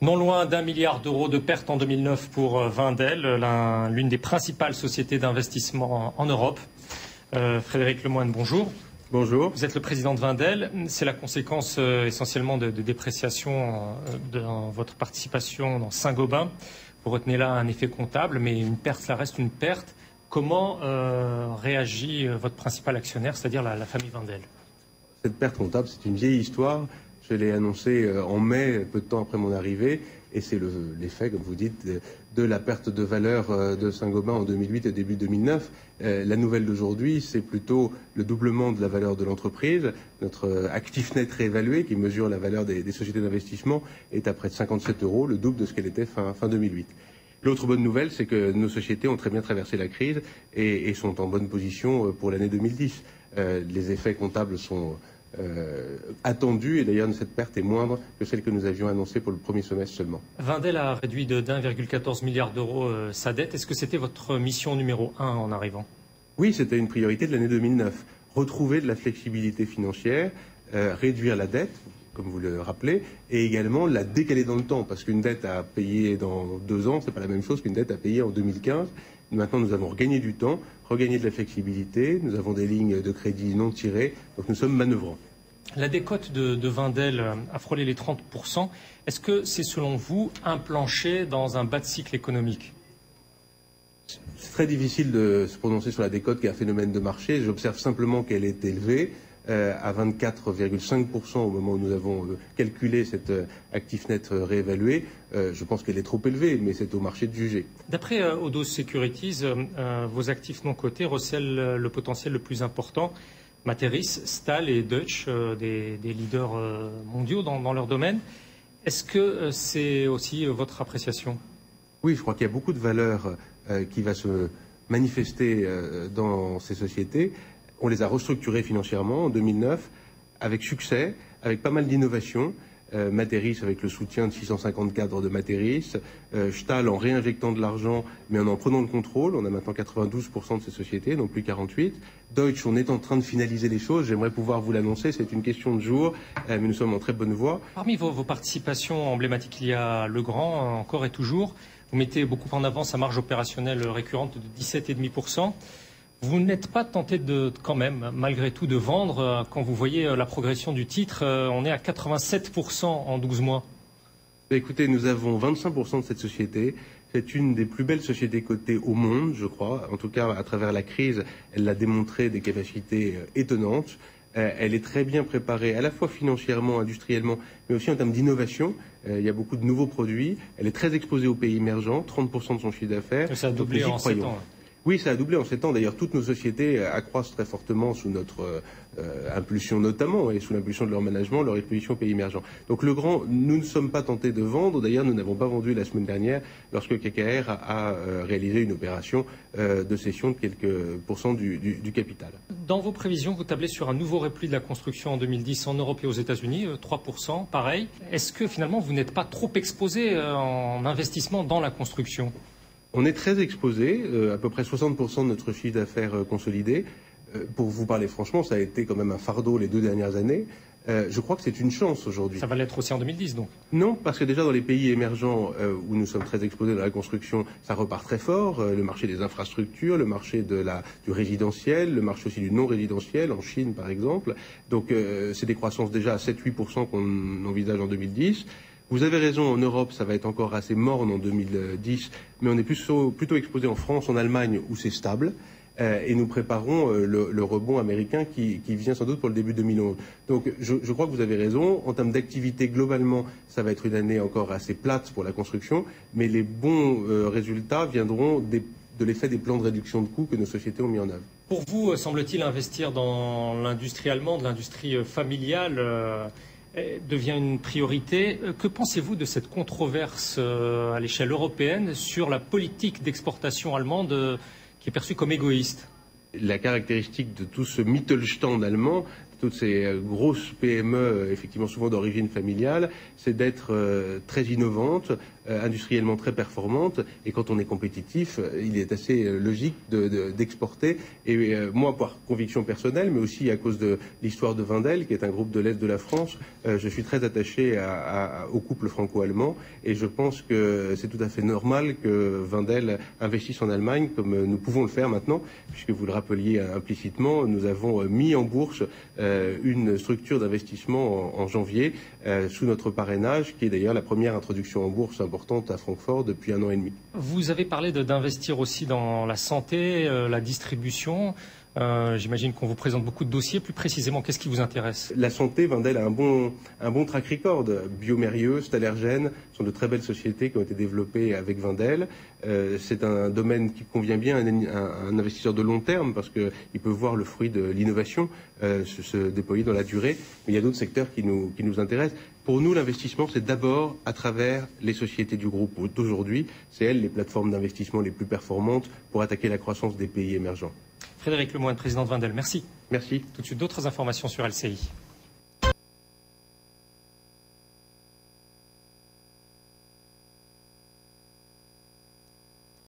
Non loin d'1 milliard d'euros de pertes en 2009 pour Wendel, l'une des principales sociétés d'investissement en Europe. Frédéric Lemoine, bonjour. Bonjour. Vous êtes le président de Wendel. C'est la conséquence essentiellement de dépréciation de votre participation dans Saint-Gobain. Vous retenez là un effet comptable, mais une perte, ça reste une perte. Comment réagit votre principal actionnaire, c'est-à-dire la famille Wendel? Cette perte comptable, c'est une vieille histoire. Je l'ai annoncé en mai, peu de temps après mon arrivée, et c'est l'effet, comme vous dites, de la perte de valeur de Saint-Gobain en 2008 et début 2009. La nouvelle d'aujourd'hui, c'est plutôt le doublement de la valeur de l'entreprise. Notre actif net réévalué, qui mesure la valeur des sociétés d'investissement, est à près de 57 €, le double de ce qu'elle était fin 2008. L'autre bonne nouvelle, c'est que nos sociétés ont très bien traversé la crise et sont en bonne position pour l'année 2010. Les effets comptables sont attendus et d'ailleurs cette perte est moindre que celle que nous avions annoncée pour le premier semestre seulement. Wendel a réduit de 1,14 milliard d'euros sa dette. Est-ce que c'était votre mission numéro 1 en arrivant? Oui, c'était une priorité de l'année 2009. Retrouver de la flexibilité financière, réduire la dette, comme vous le rappelez, et également la décaler dans le temps, parce qu'une dette à payer dans 2 ans, c'est pas la même chose qu'une dette à payer en 2015. Maintenant, nous avons regagné du temps, regagné de la flexibilité, nous avons des lignes de crédit non tirées, donc nous sommes manœuvrants. La décote de Wendel a frôlé les 30%. Est-ce que c'est, selon vous, un plancher dans un bas de cycle économique? C'est très difficile de se prononcer sur la décote qui est un phénomène de marché. J'observe simplement qu'elle est élevée à 24,5% au moment où nous avons calculé cet actif net réévalué. Je pense qu'elle est trop élevée, mais c'est au marché de juger. D'après Odo Securities, vos actifs non cotés recèlent le potentiel le plus important. Materis, Stahl et Deutsche, des leaders mondiaux dans leur domaine. Est-ce que c'est aussi votre appréciation? Oui, je crois qu'il y a beaucoup de valeur qui va se manifester dans ces sociétés. On les a restructurées financièrement en 2009 avec succès, avec pas mal d'innovations. Materis avec le soutien de 650 cadres de Materis, Stahl en réinjectant de l'argent mais en prenant le contrôle. On a maintenant 92% de ces sociétés, non plus 48%. Deutsche, on est en train de finaliser les choses, j'aimerais pouvoir vous l'annoncer, c'est une question de jour, mais nous sommes en très bonne voie. Parmi vos participations emblématiques, il y a Legrand, encore et toujours. Vous mettez beaucoup en avant sa marge opérationnelle récurrente de 17,5%. Vous n'êtes pas tenté quand même, malgré tout, de vendre quand vous voyez la progression du titre? On est à 87% en 12 mois. Écoutez, nous avons 25% de cette société. C'est une des plus belles sociétés cotées au monde, je crois. En tout cas, à travers la crise, elle a démontré des capacités étonnantes. Elle est très bien préparée, à la fois financièrement, industriellement, mais aussi en termes d'innovation. Il y a beaucoup de nouveaux produits. Elle est très exposée aux pays émergents, 30% de son chiffre d'affaires. Ça a doublé en 7 ans. Oui, ça a doublé en 7 ans. D'ailleurs, toutes nos sociétés accroissent très fortement sous notre impulsion notamment, et sous l'impulsion de leur management, leur exposition aux pays émergents. Donc Legrand, nous ne sommes pas tentés de vendre. D'ailleurs, nous n'avons pas vendu la semaine dernière lorsque KKR a réalisé une opération de cession de quelques pourcents du capital. Dans vos prévisions, vous tablez sur un nouveau repli de la construction en 2010 en Europe et aux États-Unis, 3%, pareil. Est-ce que finalement, vous n'êtes pas trop exposé en investissement dans la construction? On est très exposé, à peu près 60% de notre chiffre d'affaires consolidé. Pour vous parler franchement, ça a été quand même un fardeau les 2 dernières années. Je crois que c'est une chance aujourd'hui. Ça va l'être aussi en 2010 donc? Non, parce que déjà dans les pays émergents où nous sommes très exposés dans la construction, ça repart très fort. Le marché des infrastructures, le marché du résidentiel, le marché aussi du non-résidentiel, en Chine par exemple. Donc c'est des croissances déjà à 7-8% qu'on envisage en 2010. Vous avez raison, en Europe, ça va être encore assez morne en 2010, mais on est plutôt exposé en France, en Allemagne, où c'est stable, et nous préparons le rebond américain qui vient sans doute pour le début 2011. Donc je crois que vous avez raison, en termes d'activité, globalement, ça va être une année encore assez plate pour la construction, mais les bons résultats viendront de l'effet des plans de réduction de coûts que nos sociétés ont mis en œuvre. Pour vous, semble-t-il, investir dans l'industrie allemande, l'industrie familiale, devient une priorité. Que pensez-vous de cette controverse à l'échelle européenne sur la politique d'exportation allemande qui est perçue comme égoïste? La caractéristique de tout ce Mittelstand allemand, toutes ces grosses PME, effectivement souvent d'origine familiale, c'est d'être très innovantes, industriellement très performante. Et quand on est compétitif, il est assez logique d'exporter. Et moi, par conviction personnelle, mais aussi à cause de l'histoire de Wendel, qui est un groupe de l'Est de la France, je suis très attaché au couple franco-allemand. Et je pense que c'est tout à fait normal que Wendel investisse en Allemagne, comme nous pouvons le faire maintenant, puisque vous le rappeliez implicitement, nous avons mis en bourse une structure d'investissement en janvier, sous notre parrainage, qui est d'ailleurs la première introduction en bourse importante à Francfort depuis 1 an et demi. Vous avez parlé d'investir aussi dans la santé, la distribution. J'imagine qu'on vous présente beaucoup de dossiers. Plus précisément, qu'est-ce qui vous intéresse? La santé, Wendel a un bon track record. Biomérieux, Stalergen sont de très belles sociétés qui ont été développées avec Wendel. C'est un domaine qui convient bien à un investisseur de long terme parce qu'il peut voir le fruit de l'innovation se déployer dans la durée. Mais il y a d'autres secteurs qui nous intéressent. Pour nous, l'investissement, c'est d'abord à travers les sociétés du groupe d'aujourd'hui. C'est elles les plateformes d'investissement les plus performantes pour attaquer la croissance des pays émergents. Frédéric Lemoine, président de Wendel, merci. Merci. Tout de suite, d'autres informations sur LCI.